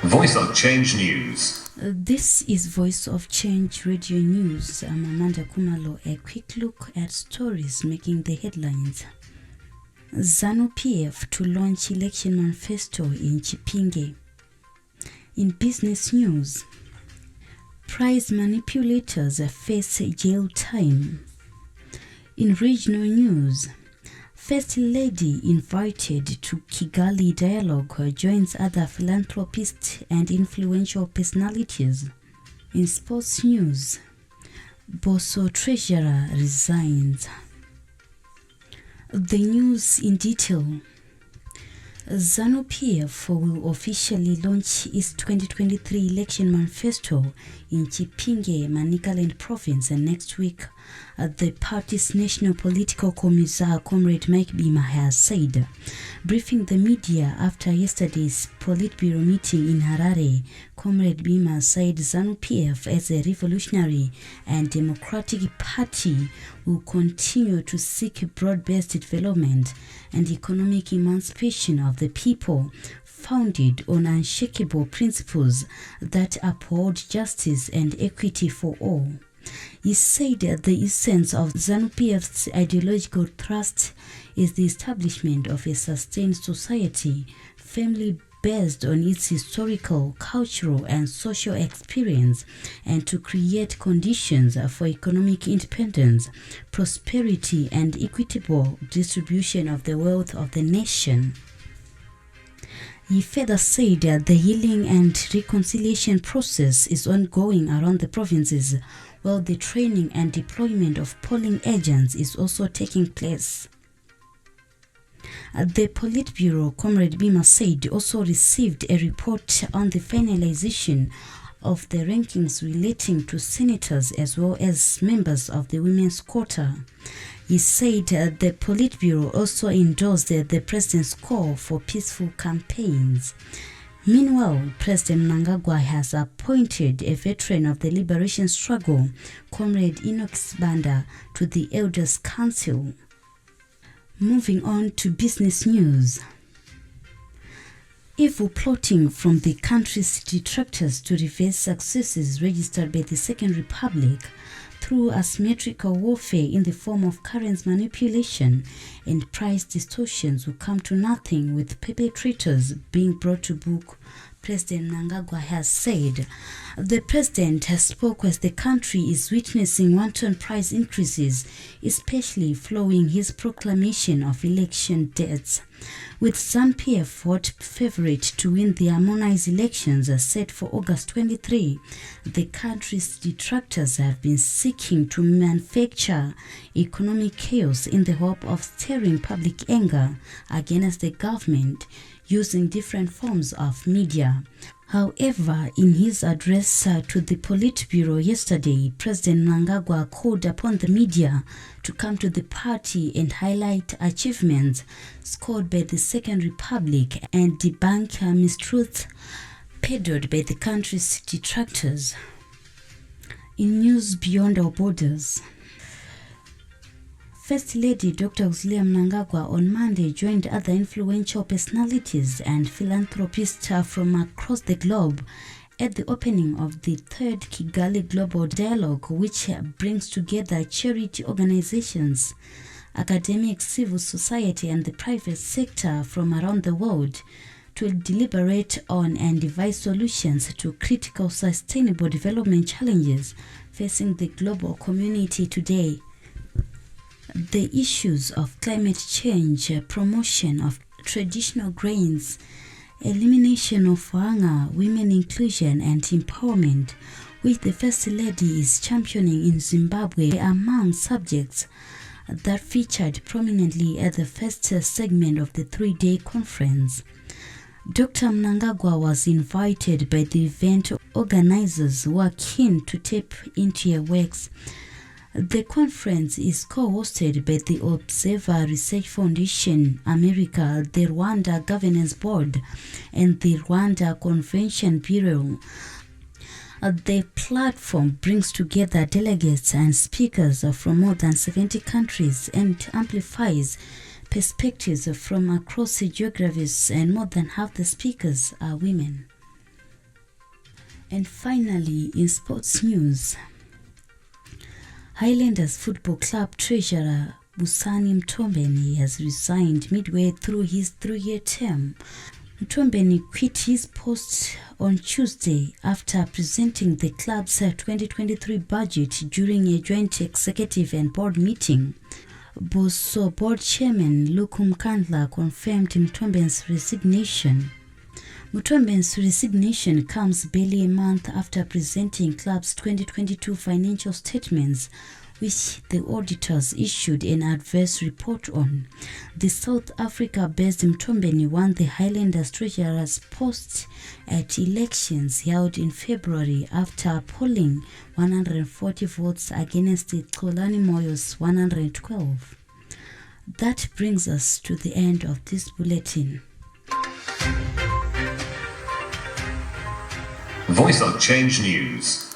Voice of Change News. This is Voice of Change Radio News. I'm Amanda Kumalo. A quick look at stories making the headlines. Zanu PF to launch election manifesto in Chipinge. In business news, prize manipulators face jail time. In regional news, First Lady invited to Kigali dialogue joins other philanthropists and influential personalities. In sports news, Bosso treasurer resigns. The news in detail. Zanu PF will officially launch its 2023 election manifesto in Chipinge, Manicaland province next week. The party's national political commissar, Comrade Mike Bima, has said, briefing the media after yesterday's Politburo meeting in Harare. Comrade Bima said Zanu PF, as a revolutionary and democratic party, will continue to seek broad-based development and economic emancipation of the people, founded on unshakable principles that uphold justice and equity for all. He said that the essence of Zanu PF's ideological thrust is the establishment of a sustained society firmly based on its historical, cultural, and social experience, and to create conditions for economic independence, prosperity, and equitable distribution of the wealth of the nation. He further said that the healing and reconciliation process is ongoing around the provinces, while the training and deployment of polling agents is also taking place. The Politburo, Comrade Bima said, also received a report on the finalization of the rankings relating to senators as well as members of the women's quota. He said the Politburo also endorsed the president's call for peaceful campaigns. Meanwhile, President Mnangagwa has appointed a veteran of the liberation struggle, Comrade Enoch Banda, to the Elders' Council. Moving on to business news. Evil plotting from the country's detractors to reverse successes registered by the Second Republic through asymmetrical warfare in the form of currency manipulation and price distortions will come to nothing, with perpetrators being brought to book, President Mnangagwa has said. The president has spoken as the country is witnessing wanton price increases, especially following his proclamation of election dates. With Zanu PF hot favorite to win the harmonized elections set for August 23, the country's detractors have been seeking to manufacture economic chaos in the hope of stirring public anger against the government using different forms of media. However, in his address to the Politburo yesterday, President Mnangagwa called upon the media to come to the party and highlight achievements scored by the Second Republic and debunk mistruths peddled by the country's detractors. In news beyond our borders, First Lady Dr. Mnangagwa on Monday joined other influential personalities and philanthropists from across the globe at the opening of the third Kigali Global Dialogue, which brings together charity organizations, academic, civil society, and the private sector from around the world to deliberate on and devise solutions to critical sustainable development challenges facing the global community today. The issues of climate change, promotion of traditional grains, elimination of hunger, women inclusion and empowerment, which the First Lady is championing in Zimbabwe, are among subjects that featured prominently at the first segment of the three-day conference. Dr. Mnangagwa was invited by the event organizers who are keen to tap into her works. The conference is co-hosted by the Observer Research Foundation America, the Rwanda Governance Board, and the Rwanda Convention Bureau. The platform brings together delegates and speakers from more than 70 countries and amplifies perspectives from across geographies, and more than half the speakers are women. And finally, in sports news, Highlanders Football Club treasurer Busani Mtombeni has resigned midway through his 3-year term. Mtombeni quit his post on Tuesday after presenting the club's 2023 budget during a joint executive and board meeting. Bosso board chairman Luku Mkandla confirmed Mtombeni's resignation. Mtombeni's resignation comes barely a month after presenting club's 2022 financial statements, which the auditors issued an adverse report on. The South Africa-based Mtombeni won the Highlanders treasurer's post at elections held in February after polling 140 votes against Xolani Moyo's 112. That brings us to the end of this bulletin. Voice of Change News.